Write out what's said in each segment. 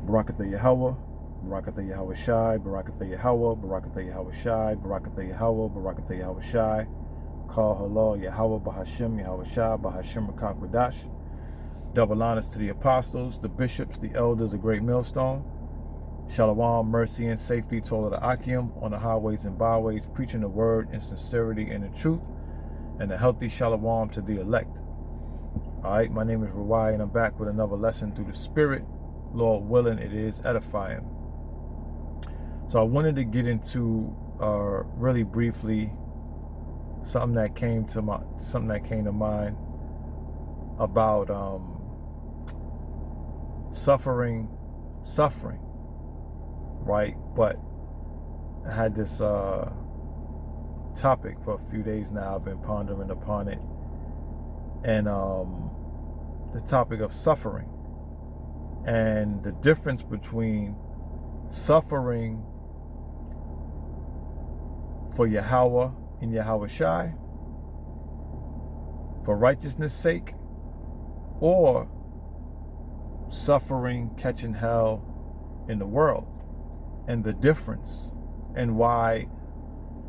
Barakatha Yahweh, Barakatha Yahweh Shai, Barakatha Yahweh, Barakatha Yahweh Shai, Barakatha Yahweh, Barakatha Yahweh Shai, Kal Halal Yahweh Bahashim Yahweh Shai, Bahashim Rakak Wadash. Double honors to the apostles, the bishops, the elders, a great millstone. Shalom, mercy, and safety to all of the Akim on the highways and byways, preaching the word in sincerity and in truth, and a healthy shalom to the elect. All right, my name is Rawai, and I'm back with another lesson through the Spirit. Lord willing, it is edifying. So I wanted to get into really briefly something that came to mind about suffering, right? But I had this topic for a few days now. I've been pondering upon it, and the topic of suffering and the difference between suffering for Yahweh and Yahweh Shai, for righteousness' sake, or suffering, catching hell in the world, and the difference, and why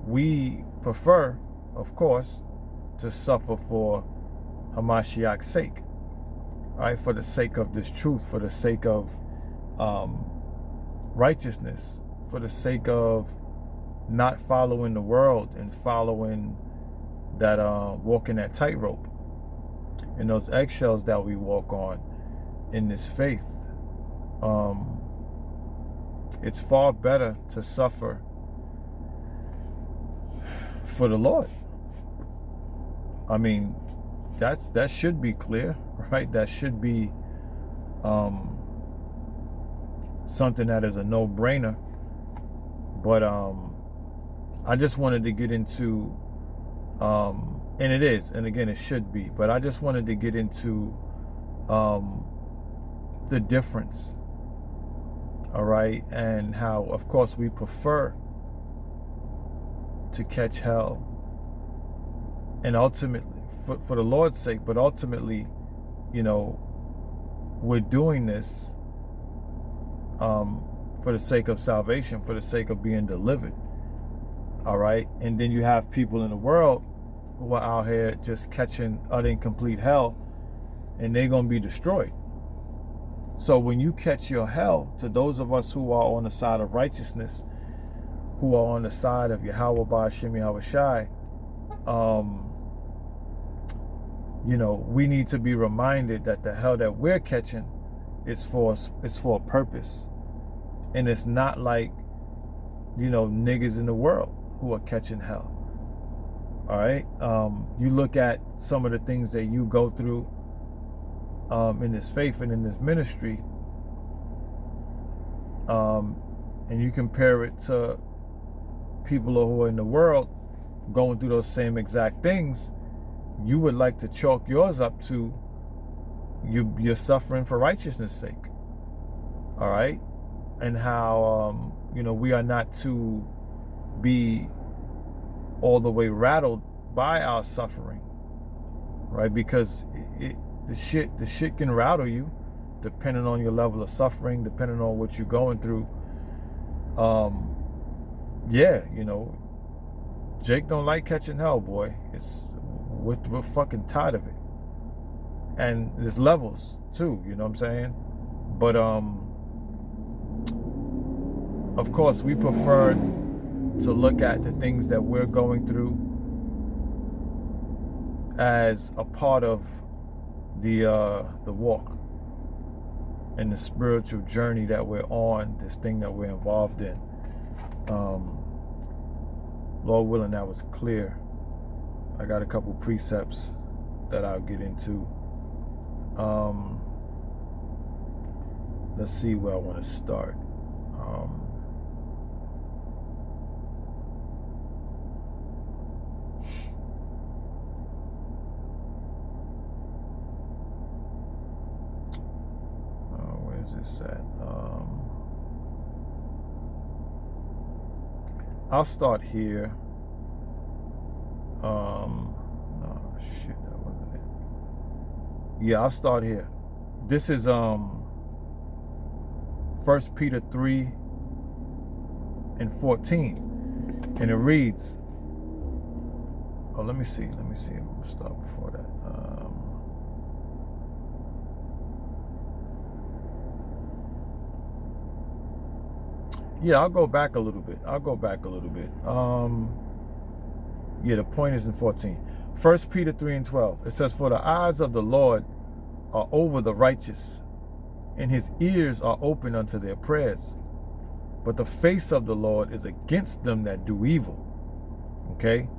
we prefer, of course, to suffer for Hamashiach's sake, right? For the sake of this truth, for the sake of righteousness, for the sake of not following the world and following that, walking that tightrope and those eggshells that we walk on in this faith. It's far better to suffer for the Lord. I mean, that should be clear, right? That should be something that is a no-brainer. But I just wanted to get into, and it is, and again, it should be, but I just wanted to get into the difference, all right? And how, of course, we prefer to catch hell, and ultimately, for the Lord's sake, but ultimately, you know, we're doing this for the sake of salvation, for the sake of being delivered, all right? And then you have people in the world who are out here just catching utter and complete hell, and they're going to be destroyed. So when you catch your hell, to those of us who are on the side of righteousness, who are on the side of Yahweh Ba'ashim Yahweh Shai, you know, we need to be reminded that the hell that we're catching is for a purpose. And it's not like, you know, niggas in the world who are catching hell. All right? You look at some of the things that you go through in this faith and in this ministry, and you compare it to people who are in the world going through those same exact things, you would like to chalk yours up to you're suffering for righteousness' sake. All right? And how, you know, we are not to be all the way rattled by our suffering, right? Because the shit can rattle you, depending on your level of suffering, depending on what you're going through. Yeah, you know, Jake don't like catching hell, boy. We're fucking tired of it. And there's levels too, you know what I'm saying? But of course, we prefer to look at the things that we're going through as a part of the walk and the spiritual journey that we're on, this thing that we're involved in. Lord willing, that was clear. I got a couple precepts that I'll get into. Let's see where I want to start. Where's this at? I'll start here. No, shit, that wasn't it. Yeah, I'll start here. This is 1 Peter 3 and 14. And it reads, oh, let me see. I'll stop before that. Yeah, I'll go back a little bit. Yeah, the point is in 14. 1 Peter 3 and 12. It says, for the eyes of the Lord are over the righteous, and his ears are open unto their prayers. But the face of the Lord is against them that do evil. Okay?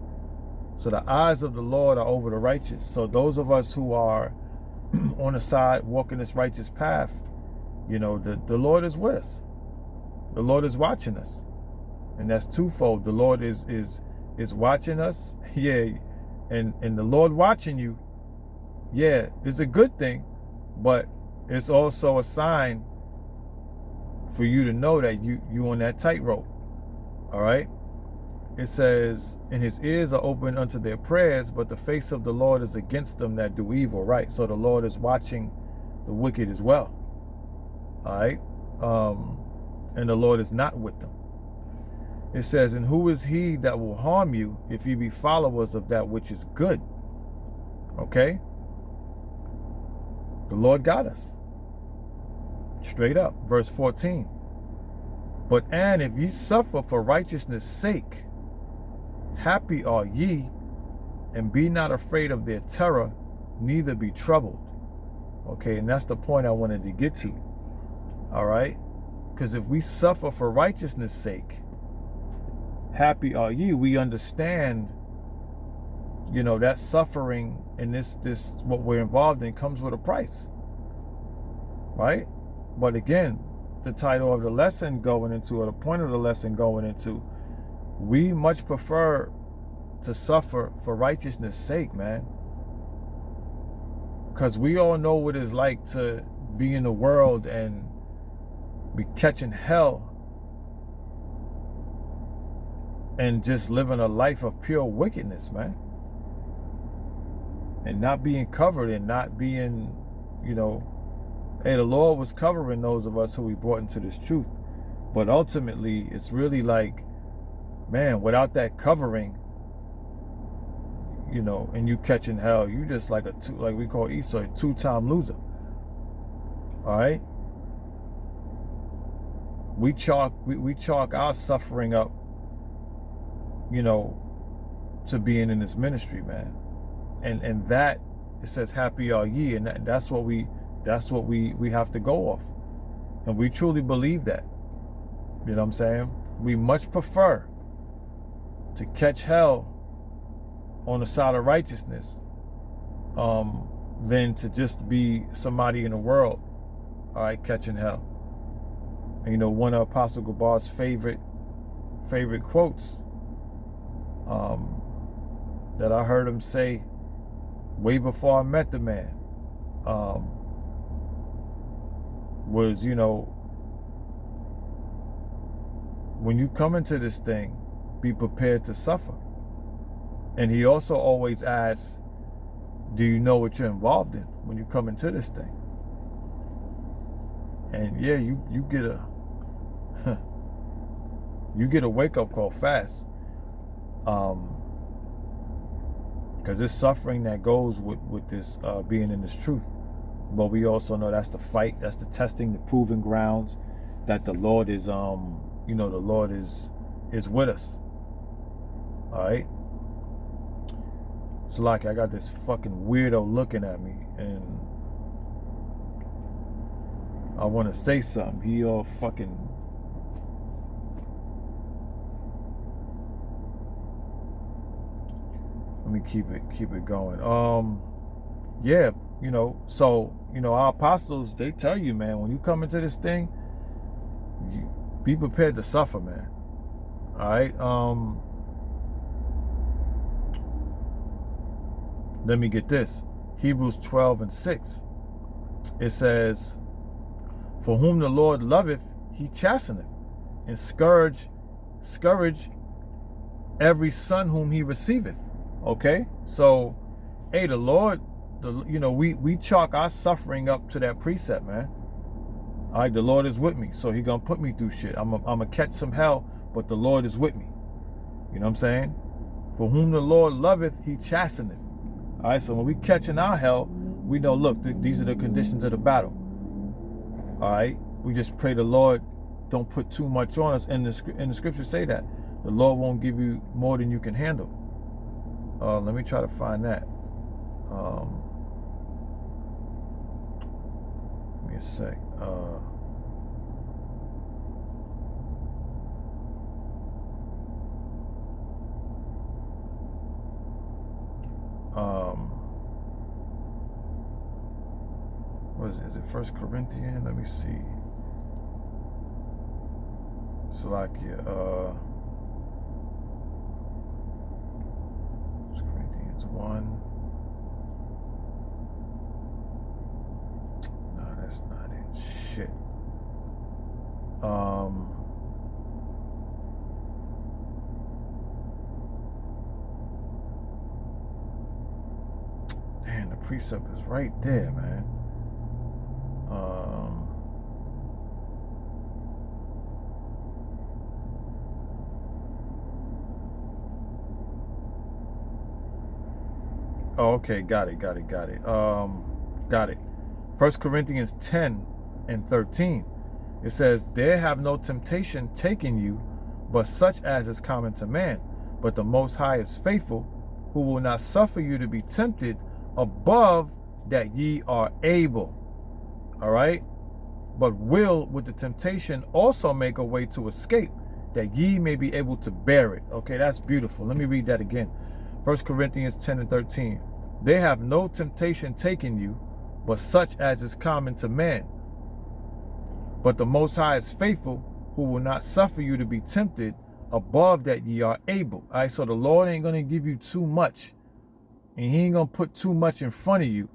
So the eyes of the Lord are over the righteous. So those of us who are on the side walking this righteous path, you know, the Lord is with us. The Lord is watching us. And that's twofold. The Lord is watching us. Yeah. And the Lord watching you, yeah, is a good thing, but it's also a sign for you to know that you on that tightrope. All right. It says, and his ears are open unto their prayers, but the face of the Lord is against them that do evil. Right. So the Lord is watching the wicked as well. All right. And the Lord is not with them. It says, and who is he that will harm you if ye be followers of that which is good? Okay. The Lord got us. Straight up. Verse 14. But and if ye suffer for righteousness' sake, happy are ye, and be not afraid of their terror, neither be troubled. Okay, and that's the point I wanted to get to. All right? Because if we suffer for righteousness' sake, happy are ye. We understand, you know, that suffering and this what we're involved in comes with a price. Right? But again, the title of the lesson going into, or the point of the lesson going into, we much prefer to suffer for righteousness' sake, man. Because we all know what it's like to be in the world and be catching hell and just living a life of pure wickedness, man. And not being covered and not being, you know, hey, the Lord was covering those of us who he brought into this truth. But ultimately, it's really like, man, without that covering, you know, and you catching hell, you just like like we call Esau, a two-time loser. All right? We chalk our suffering up, you know, to being in this ministry, man. And that, it says, happy are ye, and that's what we have to go off. And we truly believe that. You know what I'm saying? We much prefer to catch hell on the side of righteousness than to just be somebody in the world, all right, catching hell. And, you know, one of Apostle Gabar's favorite quotes that I heard him say way before I met the man was, you know, when you come into this thing, be prepared to suffer. And he also always asks, do you know what you're involved in when you come into this thing? And yeah, you get a wake-up call fast. Because there's suffering that goes with this being in this truth. But we also know that's the fight, that's the testing, the proving grounds that the Lord is, you know, the Lord is with us. All right. So like, I got this fucking weirdo looking at me, and I want to say something. He all fucking. Let me keep it going. Yeah, you know, so, you know, our apostles, they tell you, man, when you come into this thing, you be prepared to suffer, man. All right. Let me get this. Hebrews 12 and 6. It says, for whom the Lord loveth, he chasteneth, and scourge every son whom he receiveth. Okay? So, hey, the Lord, you know, we chalk our suffering up to that precept, man. All right, the Lord is with me, so he gonna put me through shit. I'm gonna catch some hell, but the Lord is with me. You know what I'm saying? For whom the Lord loveth, he chasteneth. All right, so when we catching our hell, we know, look, these are the conditions of the battle. All right, we just pray the Lord don't put too much on us. And the scriptures say that the Lord won't give you more than you can handle. Let me try to find that. Give me a sec. What is it? 1 Corinthians? Let me see. Salakia. 1 Corinthians 1. No, that's not it. Shit. Damn, the precept is right there, man. Oh, okay, got it. Got it. 1 Corinthians 10 and 13. It says, there have no temptation taken you, but such as is common to man. But the Most High is faithful, who will not suffer you to be tempted above that ye are able. All right? But will with the temptation also make a way to escape, that ye may be able to bear it. Okay, that's beautiful. Let me read that again. 1 Corinthians 10 and 13. They have no temptation taken you, but such as is common to man. But the Most High is faithful, who will not suffer you to be tempted above that ye are able. All right, so the Lord ain't going to give you too much. And he ain't going to put too much in front of you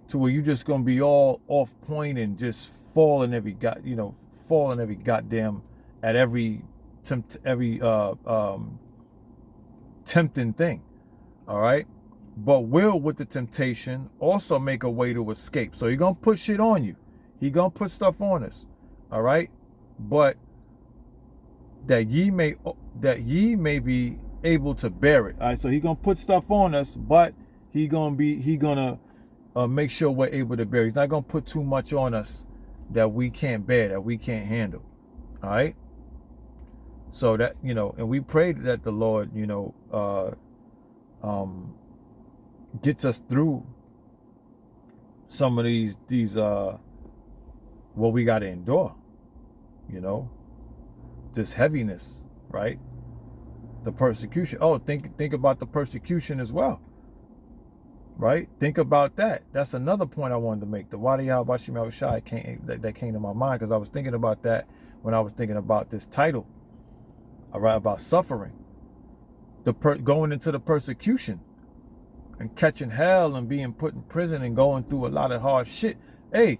to where you just going to be all off point and just falling every goddamn at every tempting thing. All right. But will with the temptation also make a way to escape. So he's going to put shit on you. He going to put stuff on us. All right. But that ye may be able to bear it. All right. So he's going to put stuff on us, but he going to make sure we're able to bear it. He's not going to put too much on us that we can't bear, that we can't handle. All right. So that, and we prayed that the Lord, gets us through some of these what we got to endure, this heaviness, right? The persecution. Oh, think about the persecution as well, right? Think about that. That's another point I wanted to make. The Wadi al-Bashim al-Shai that came to my mind, because I was thinking about that when I was thinking about this title, all right, about suffering, going into the persecution and catching hell and being put in prison and going through a lot of hard shit. Hey,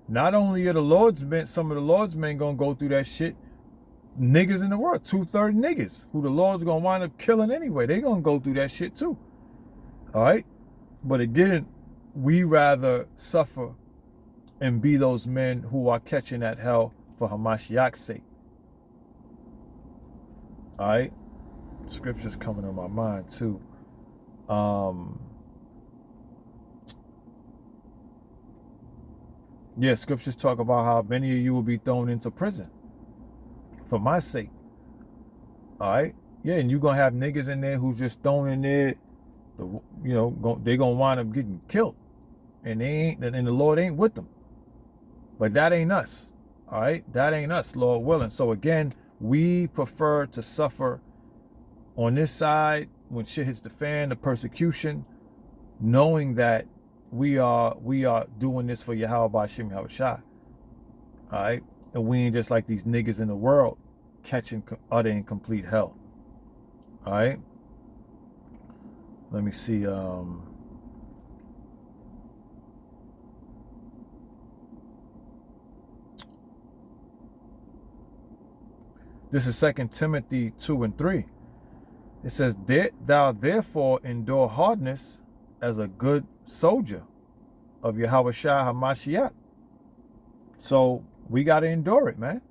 not only are the Lord's men, some of the Lord's men gonna go through that shit, niggas in the world, 2/3 niggas who the Lord's gonna wind up killing anyway, they gonna go through that shit too. All right? But again, we rather suffer and be those men who are catching that hell for Hamashiach's sake. All right? Scripture's coming to my mind too. Scriptures talk about how many of you will be thrown into prison for my sake. All right? Yeah, and you're going to have niggas in there who's just thrown in there, they're going to wind up getting killed. And the Lord ain't with them. But that ain't us. All right? That ain't us, Lord willing. So again, we prefer to suffer on this side when shit hits the fan, the persecution, knowing that we are doing this for Yahweh B'Shem Yahushua. All right? And we ain't just like these niggas in the world catching utter and complete hell. All right? Let me see. This is 2 Timothy 2 and 3. It says, thou therefore endure hardness as a good soldier of Yahushua HaMashiach. So we got to endure it, man.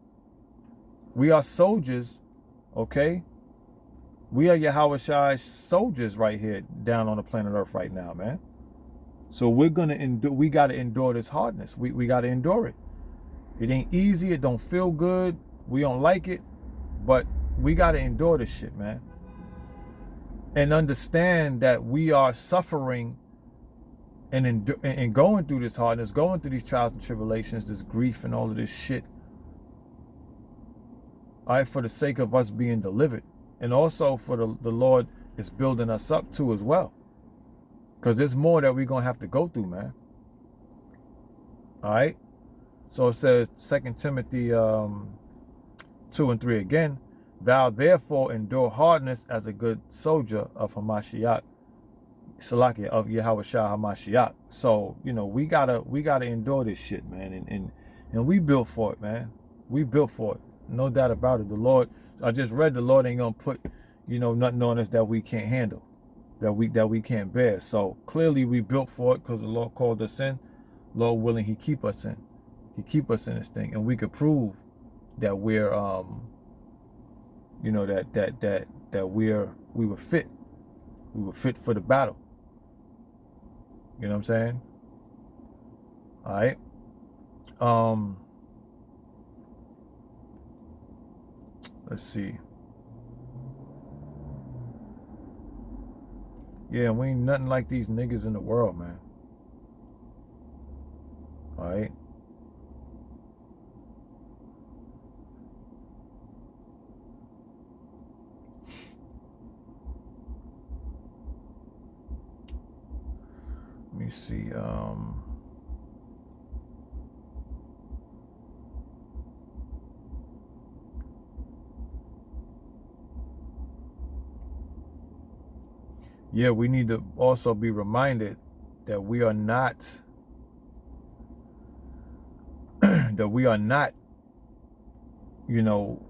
We are soldiers, okay? We are Yahweh Shai's soldiers right here down on the planet Earth right now, man. So we're going to endure. We got to endure this hardness. We got to endure it. It ain't easy. It don't feel good. We don't like it. But we got to endure this shit, man. And understand that we are suffering and going through this hardness, going through these trials and tribulations, this grief and all of this shit. All right, for the sake of us being delivered. And also for the Lord is building us up too as well. Because there's more that we're going to have to go through, man. All right. So it says 2 Timothy 2 and 3 again. Thou therefore endure hardness as a good soldier of Hamashiach, Salakia, of Yahweh Shah Hamashiach. So, you know, we gotta endure this shit, man. And we built for it, man. We built for it. No doubt about it. The Lord, I just read, the Lord ain't gonna put, you know, nothing on us that we can't handle, that we can't bear. So clearly we built for it because the Lord called us in. Lord willing, He keep us in. He keep us in this thing, and we could prove that we're you know, that we were fit. We were fit for the battle. You know what I'm saying? All right. Let's see. Yeah, we ain't nothing like these niggas in the world, man. All right. Let me see. Yeah, we need to also be reminded that we are not you know,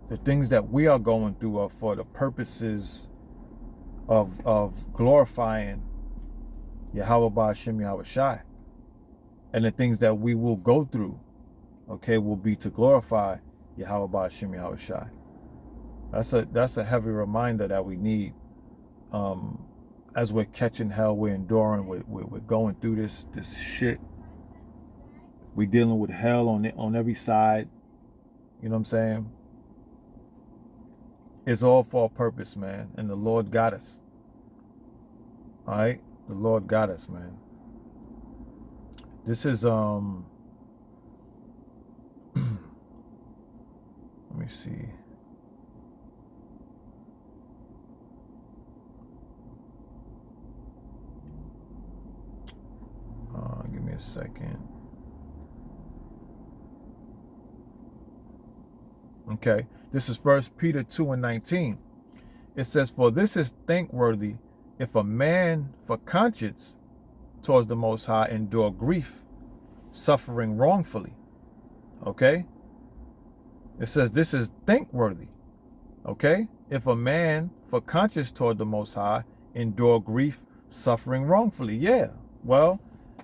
the things that we are going through are for the purposes of glorifying Yahweh Ba'ashem Yahweh Shai. And the things that we will go through, okay, will be to glorify Yahweh Ba'ashem Yahweh Shai. That's a heavy reminder that we need. As we're catching hell, we're enduring, we're going through this shit. We dealing with hell on every side. You know what I'm saying? It's all for a purpose, man. And the Lord got us. All right? The Lord got us, man. This is let me see. Give me a second. Okay, this is 1 Peter 2 and 19. It says, for this is thankworthy if a man for conscience towards the Most High endure grief, suffering wrongfully. Okay? It says this is thankworthy. Okay? If a man for conscience toward the Most High endure grief, suffering wrongfully. Yeah. Well,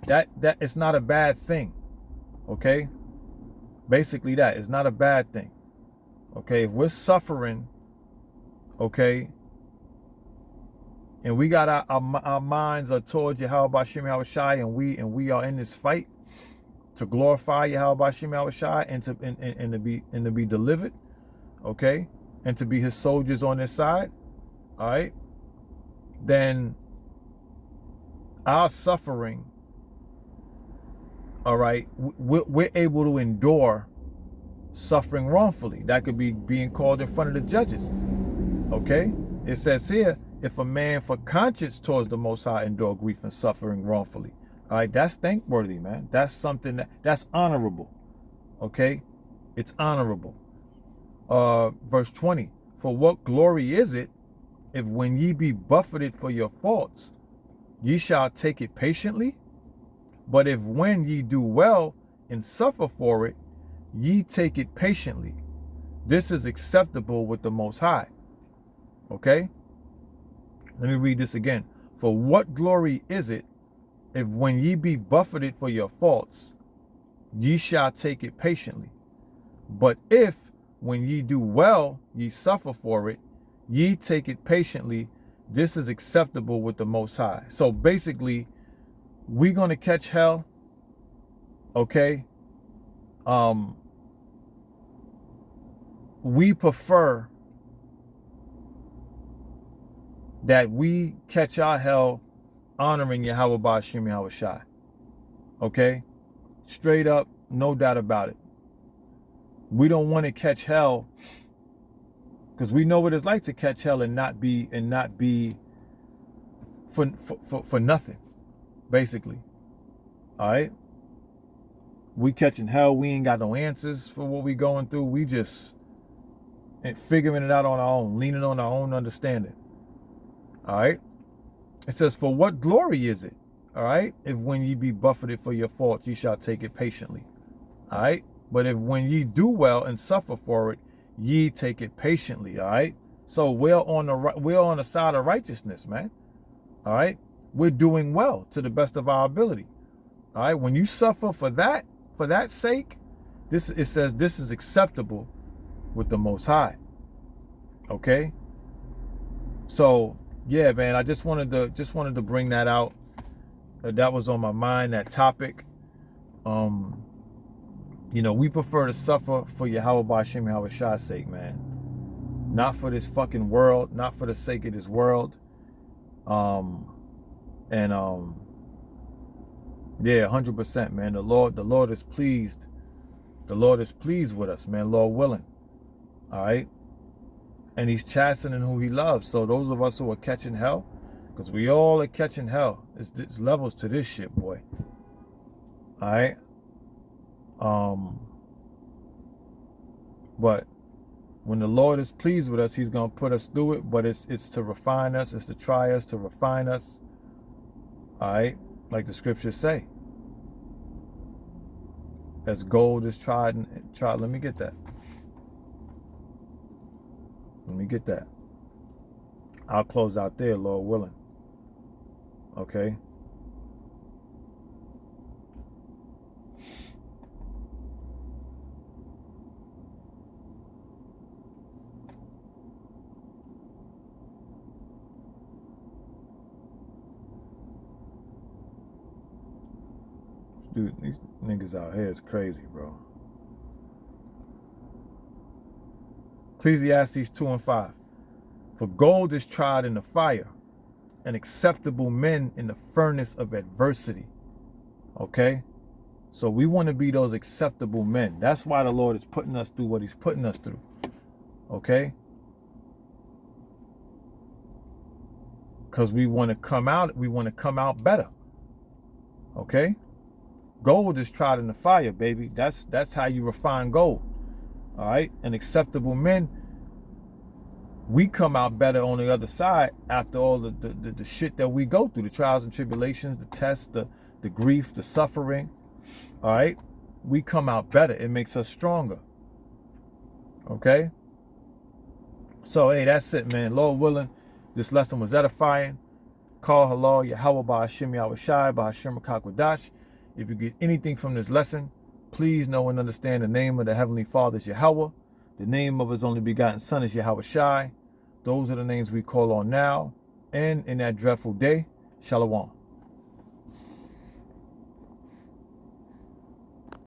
that it's not a bad thing. Okay? Basically that. It's not a bad thing. Okay? If we're suffering, okay, and we got our minds are towards Yahweh Ba'ashem Yahweh Shai, and we are in this fight to glorify Yahweh Ba'ashem Yahweh Shai and to be delivered, okay, and to be His soldiers on this side, all right, then our suffering, all right, we're able to endure suffering wrongfully. That could be being called in front of the judges, okay. It says here, if a man for conscience towards the Most High endure grief and suffering wrongfully. All right, that's thankworthy, man. That's something that's honorable. Okay? It's honorable. Verse 20. For what glory is it if when ye be buffeted for your faults, ye shall take it patiently? But if when ye do well and suffer for it, ye take it patiently, this is acceptable with the Most High. Okay? Let me read this again. For what glory is it if when ye be buffeted for your faults, ye shall take it patiently. But if, when ye do well, ye suffer for it, ye take it patiently, this is acceptable with the Most High. So basically, we're going to catch hell, okay? We prefer that we catch our hell honoring Yahweh Ba'ashim Yahweh Shai. Okay? Straight up, no doubt about it. We don't want to catch hell because we know what it's like to catch hell and not be for nothing, basically. All right? We catching hell, we ain't got no answers for what we going through. We just figuring it out on our own, leaning on our own understanding. All right? It says, for what glory is it? All right? If when ye be buffeted for your faults, ye shall take it patiently. All right? But if when ye do well and suffer for it, ye take it patiently. All right? So we're on the side of righteousness, man. All right? We're doing well to the best of our ability. All right? When you suffer for that sake, it says this is acceptable with the Most High. Okay? So yeah, man, I just wanted to bring that out. That was on my mind, that topic. You know, we prefer to suffer for Yahweh Ba'ashim Yahweh Shai's sake, man. Not for this fucking world, not for the sake of this world. Yeah, 100%, man. The Lord is pleased. The Lord is pleased with us, man, Lord willing. All right? And he's chastening who he loves. So those of us who are catching hell, because we all are catching hell. It's levels to this shit, boy. All right? But when the Lord is pleased with us, he's going to put us through it. But it's to refine us. It's to try us, to refine us. All right? Like the scriptures say. As gold is tried and tried. Let me get that. Let me get that. I'll close out there, Lord willing. Okay? Dude, these niggas out here is crazy, bro. Ecclesiastes 2:5. For gold is tried in the fire, and acceptable men in the furnace of adversity. Okay? So we want to be those acceptable men. That's why the Lord is putting us through what he's putting us through. Okay? Because we want to come out better. Okay? Gold is tried in the fire, baby. That's how you refine gold. All right? And acceptable men, we come out better on the other side after all the shit that we go through, the trials and tribulations, the tests, the grief, the suffering. All right? We come out better. It makes us stronger. Okay? So, hey, that's it, man. Lord willing, this lesson was edifying. Call halal Yahweh Ba'ashim Yahweh Shai Ba'ashim Kakwadash. If you get anything from this lesson, please know and understand the name of the Heavenly Father is Yahweh. The name of his only begotten Son is Yahweh Shai. Those are the names we call on now and in that dreadful day. Shalom.